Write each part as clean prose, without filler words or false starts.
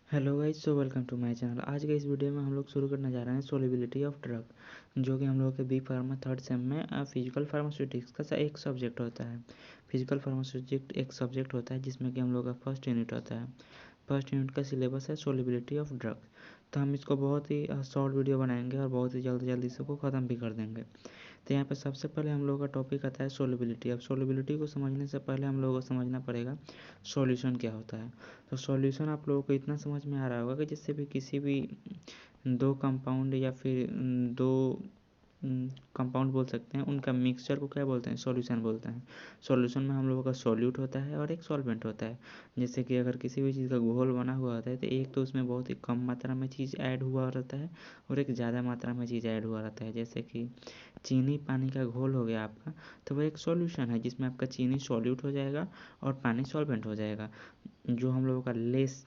Hello guys, so welcome to my channel. आज के इस वीडियो में हम लोग शुरू करने जा रहे हैं सोलिबिलिटी ऑफ ड्रग, जो कि हम लोगों के बी फार्मा थर्ड सेम में फिजिकल फार्मास्यूटिक्स का एक सब्जेक्ट होता है। फिजिकल फार्मास्यूटिक्स एक सब्जेक्ट होता है जिसमें कि हम लोग का फर्स्ट यूनिट होता है। फर्स्ट यूनिट का सिलेबस है सोलिबिलिटी ऑफ ड्रग। तो हम इसको बहुत ही शॉर्ट वीडियो बनाएंगे और बहुत ही जल्दी इसको ख़त्म भी कर देंगे। तो यहाँ पे सबसे पहले हम लोगों का टॉपिक आता है सोलिबिलिटी। अब सोलिबिलिटी को समझने से पहले हम लोगों को समझना पड़ेगा सॉल्यूशन क्या होता है। तो सॉल्यूशन आप लोगों को इतना समझ में आ रहा होगा कि जैसे भी किसी भी दो कंपाउंड या फिर दो कंपाउंड बोल सकते हैं, उनका मिक्सचर को क्या बोलते हैं, सॉल्यूशन बोलते हैं। सॉल्यूशन में हम लोगों का सॉल्यूट होता है और एक सॉल्वेंट होता है। जैसे कि अगर किसी भी चीज़ का घोल बना हुआ होता है तो एक तो उसमें बहुत ही कम मात्रा में चीज़ ऐड हुआ रहता है और एक ज़्यादा मात्रा में चीज़ ऐड हुआ रहता है। जैसे कि चीनी पानी का घोल हो गया आपका, तो वह एक सॉल्यूशन है जिसमें आपका चीनी सॉल्यूट हो जाएगा और पानी सॉल्वेंट हो जाएगा। जो हम लोगों का लेस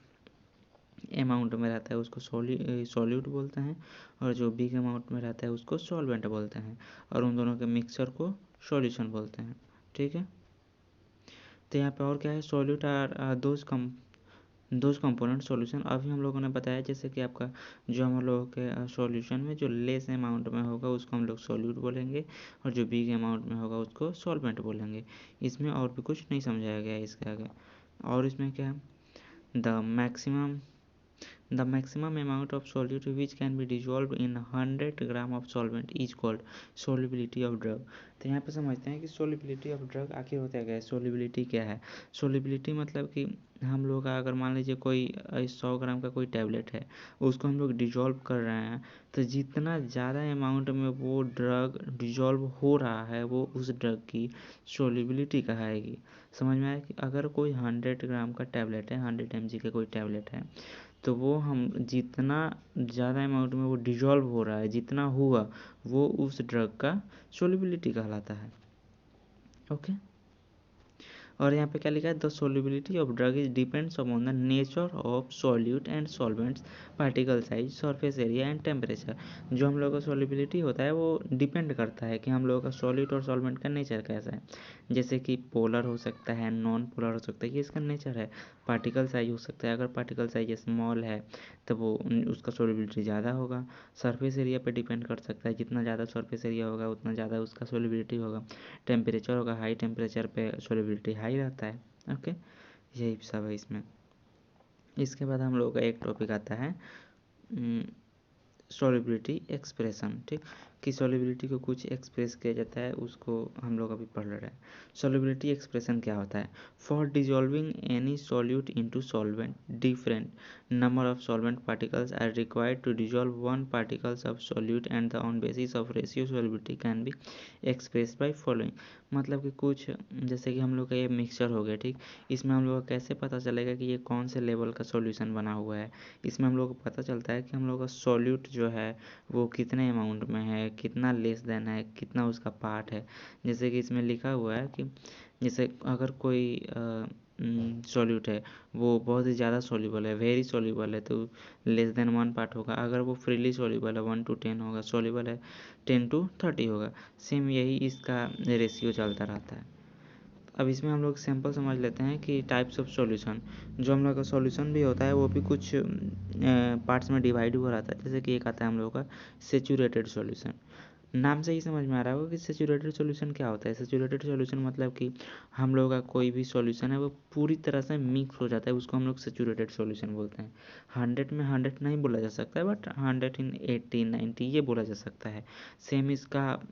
अमाउंट में रहता है उसको सॉल्यूट बोलते हैं, और जो बिग अमाउंट में रहता है उसको सॉल्वेंट बोलते हैं, और उन दोनों के मिक्सचर को सॉल्यूशन बोलते हैं। ठीक है। तो यहाँ पे और क्या है, solute are those component solution. अभी हम लोगों ने बताया जैसे कि आपका जो हम लोगों के सॉल्यूशन में जो लेस अमाउंट में होगा उसको हम लोग सॉल्यूट बोलेंगे, और जो बिग अमाउंट में होगा उसको सॉल्वेंट बोलेंगे। इसमें और भी कुछ नहीं समझाया गया है इसके आगे। और इसमें क्या है, The maximum amount of solute which can be dissolved in 100 gram of solvent is called solubility of drug। तो यहाँ पे समझते हैं कि solubility of drug आखिर होता क्या है, solubility क्या है। solubility मतलब कि हम लोग का अगर मान लीजिए कोई 100 ग्राम का कोई टैबलेट है, उसको हम लोग डिजॉल्व कर रहे हैं, तो जितना ज़्यादा अमाउंट में वो ड्रग डिजॉल्व हो रहा है वो उस ड्रग की सोलिबिलिटी कहाएगी। समझ में आया कि अगर कोई 100 ग्राम का टैबलेट है, 100 mg का कोई टैबलेट है, तो वो हम जितना ज़्यादा अमाउंट में वो डिजॉल्व हो रहा है, जितना हुआ वो उस ड्रग का सोलिबिलिटी कहलाता है। ओके। और यहाँ पे क्या लिखा है, the solubility of drug is depends upon the nature of solute and solvents, particle size, surface area and temperature. जो हम लोग का सोल्युबिलिटी होता है वो डिपेंड करता है कि हम लोगों का सॉल्यूट और सॉल्वेंट का नेचर कैसा है। जैसे कि पोलर हो सकता है, नॉन पोलर हो सकता है, ये इसका नेचर है। पार्टिकल साइज हो सकता है, अगर पार्टिकल साइज स्मॉल है तो वो उसका सोल्युबिलिटी ज़्यादा होगा। सरफेस एरिया पे डिपेंड कर सकता है, जितना ज़्यादा सरफेस एरिया होगा उतना ज़्यादा उसका सोल्युबिलिटी होगा। टेम्परेचर होगा, हाई टेम्परेचर पे सोल्युबिलिटी हाई रहता है। ओके, यही सब है इसमें। इसके बाद हम लोगों का एक टॉपिक आता है सॉल्युबिलिटी एक्सप्रेशन। ठीक, कि सॉल्युबिलिटी को कुछ एक्सप्रेस किया जाता है, उसको हम लोग अभी पढ़ रहे हैं। सॉल्युबिलिटी एक्सप्रेशन क्या होता है, for dissolving any solute into solvent different number of solvent particles are required to dissolve one particles of solute and the on basis of ratio solubility can be express by following. मतलब कि कुछ जैसे कि हम लोग का ये mixture हो गया, ठीक, इसमें हम लोग को कैसे पता चलेगा कि ये कौन से लेवल का सॉल्यूशन बना हुआ है। इसमें हम लोग को पता चलता है कि हम लोग का सॉल्यूट जो है वो कितने अमाउंट में है, कितना लेस देन है, कितना उसका पार्ट है। जैसे कि इसमें लिखा हुआ है कि जैसे अगर कोई सॉल्यूट है वो बहुत ही ज़्यादा सॉल्यूबल है, वेरी सॉल्यूबल है, तो लेस देन 1 पार्ट होगा। अगर वो फ्रीली सॉल्यूबल है 1 to 10 होगा, सॉल्यूबल है 10 to 30 होगा। सेम यही इसका रेशियो चलता रहता है। अब इसमें हम लोग सैम्पल समझ लेते हैं कि टाइप्स ऑफ सॉल्यूशन। जो हम लोग का सॉल्यूशन भी होता है वो भी कुछ पार्ट्स में डिवाइड हुआ रहता है। जैसे कि एक आता है हम लोग का सेचूरेटेड सॉल्यूशन। नाम से ही समझ में आ रहा होगा कि सेचूरेटेड सॉल्यूशन क्या होता है। सेचूरेटेड सॉल्यूशन मतलब कि हम लोग का कोई भी सॉल्यूशन है वो पूरी तरह से मिक्स हो जाता है, उसको हम लोग सेचूरेटेड सॉल्यूशन बोलते हैं। 100 में 100 नहीं बोला जा सकता है, बट 100 in 80 90 ये बोला जा सकता है। सेम इसका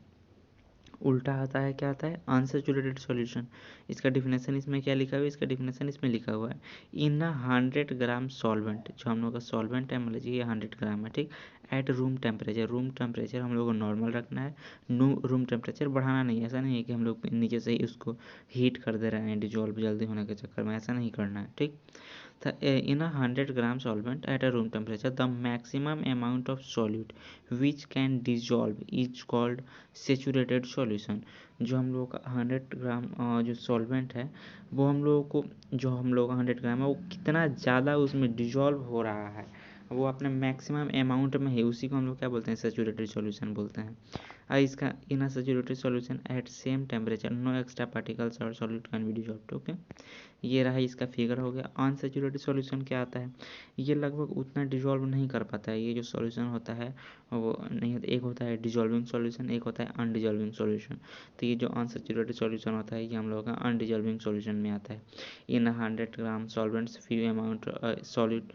उल्टा आता है, क्या आता है, अनसेचुरेटेड सॉल्यूशन। इसका डिफिनेशन इसमें क्या लिखा हुआ है, इसका डिफिनेशन इसमें लिखा हुआ है, इन 100 ग्राम सॉल्वेंट। जो हम लोग का सॉल्वेंट है मान लीजिए ये 100 ग्राम है, ठीक, at room temperature. Room temperature हम लोग को नॉर्मल रखना है, रूम टेम्परेचर बढ़ाना नहीं है। ऐसा नहीं है कि हम लोग नीचे से ही उसको हीट कर दे रहे हैं डिजॉल्व जल्दी होने के चक्कर में, ऐसा नहीं करना है। ठीक, in a 100 gram solvent at a room temperature the maximum amount of solute which can dissolve is called saturated solution। जो हम लोग का 100 ग्राम जो सॉल्वेंट है वो हम लोगों को, जो हम लोग 100 ग्राम है वो कितना ज़्यादा उसमें डिजॉल्व हो रहा है, वो अपने मैक्सिमम अमाउंट में है, उसी को हम लोग क्या बोलते हैं, सैचुरेटेड सॉल्यूशन बोलते हैं। इसका in saturated solution at same temperature no extra particles और solute can be dissolved. Okay, ये रहा इसका फिगर हो गया। अनसैचुरेटेड सॉल्यूशन क्या आता है, ये लगभग उतना डिजॉल्व नहीं कर पाता है, ये जो सॉल्यूशन होता है वो नहीं होता। एक होता है डिजॉल्विंग सॉल्यूशन, एक होता है अनडिजॉल्विंग सॉल्यूशन। तो ये जो अनसैचुरेटेड सॉल्यूशन होता है ये हम लोगों का अनडिजॉल्विंग सॉल्यूशन में आता है। In 100 gram solvents few amount solute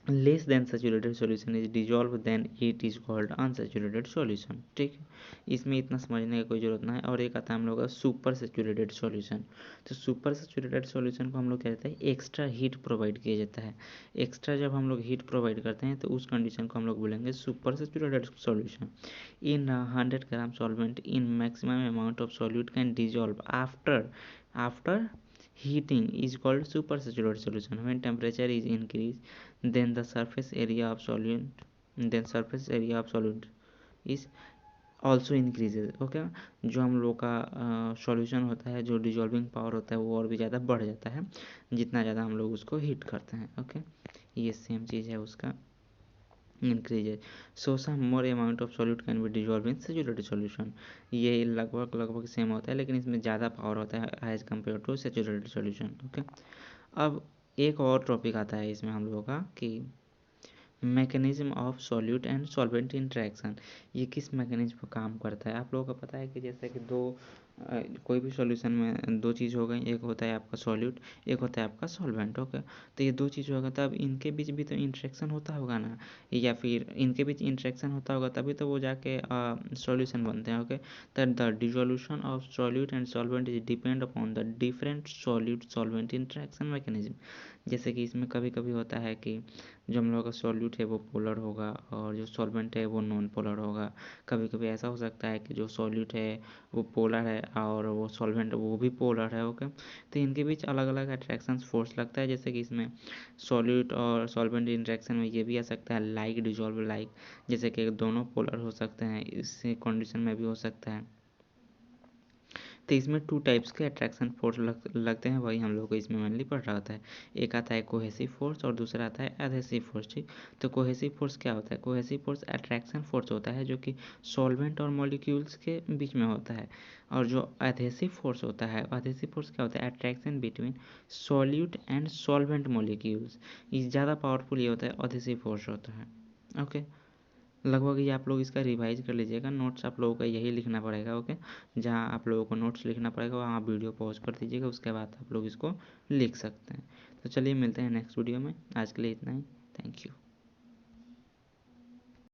less than saturated solution is dissolve then it is called unsaturated solution. ठीक है, इसमें इतना समझने का कोई जरूरत नहीं है। और एक आता है हम लोग का सुपर सैचुरेटेड सॉल्यूशन। तो सुपर सैचुरेटेड सॉल्यूशन को हम लोग कहते हैं एक्स्ट्रा हीट प्रोवाइड किया जाता है। एक्स्ट्रा जब हम लोग हीट प्रोवाइड करते हैं तो उस कंडीशन को हम लोग बोलेंगे super saturated solution. In 100 gram solvent in maximum amount of solute can dissolve after heating is called supersaturated solution. When temperature is increased, then the surface area of solute is also increases. Okay, जो हम लोग का solution होता है, जो dissolving power होता है वो और भी ज़्यादा बढ़ जाता है जितना ज़्यादा हम लोग उसको हीट करते हैं। ओके, ये सेम चीज़ है उसका increases. So some more amount of solute can be dissolve in saturated solution. ये लगभग सेम होता है लेकिन इसमें ज़्यादा पावर होता है as compare to saturated solution. Okay, अब एक और टॉपिक आता है इसमें हम लोगों का कि mechanism of solute and solvent interaction. ये किस मैकेनिज्म पर काम करता है। आप लोगों को पता है कि जैसे कि कोई भी सॉल्यूशन में दो चीज़ हो गई, एक होता है आपका सॉल्यूट, एक होता है आपका सॉल्वेंट। ओके, तो ये दो चीज़ होगा तब इनके बीच भी तो इंटरेक्शन होता होगा ना, या फिर इनके बीच इंटरेक्शन होता होगा तभी तो वो जाके सॉल्यूशन बनते हैं। Okay, that the dissolution of solute and solvent is depend upon the different solute solvent interaction mechanism. जैसे कि इसमें कभी कभी होता है कि जो हम लोग का सॉल्यूट है वो पोलर होगा और जो सॉल्वेंट है वो नॉन पोलर होगा। कभी कभी ऐसा हो सकता है कि जो सॉल्यूट है वो पोलर है और वो सॉल्वेंट वो भी पोलर है। ओके, तो इनके बीच अलग अलग अट्रैक्शन फोर्स लगता है। जैसे कि इसमें सॉल्यूट और सॉल्वेंट इंटरेक्शन में ये भी आ सकता है लाइक डिजॉल्व लाइक, जैसे कि दोनों पोलर हो सकते हैं, इस कंडीशन में भी हो सकता है। तो इसमें टू टाइप्स के अट्रैक्शन फोर्स लगते हैं, वही हम लोग को इसमें मेनली पढ़ रहा होता है। एक आता है कोहेसिव फोर्स और दूसरा आता है एडहेसिव फोर्स। ठीक, तो कोहेसिव फोर्स क्या होता है, कोहेसिव फोर्स अट्रैक्शन फोर्स होता है जो कि सॉल्वेंट और मॉलिक्यूल्स के बीच में होता है। और जो एडहेसिव फोर्स होता है, एडहेसिव फोर्स क्या होता है, attraction between solute and solvent molecules. ये ज़्यादा पावरफुल ये होता है, एडहेसिव फोर्स होता है। ओके, लगभग ये आप लोग इसका रिवाइज कर लीजिएगा, नोट्स आप लोगों का यही लिखना पड़ेगा। ओके, जहाँ आप लोगों को नोट्स लिखना पड़ेगा वहाँ वीडियो पॉज कर दीजिएगा, उसके बाद आप लोग इसको लिख सकते हैं। तो चलिए मिलते हैं नेक्स्ट वीडियो में, आज के लिए इतना ही, थैंक यू।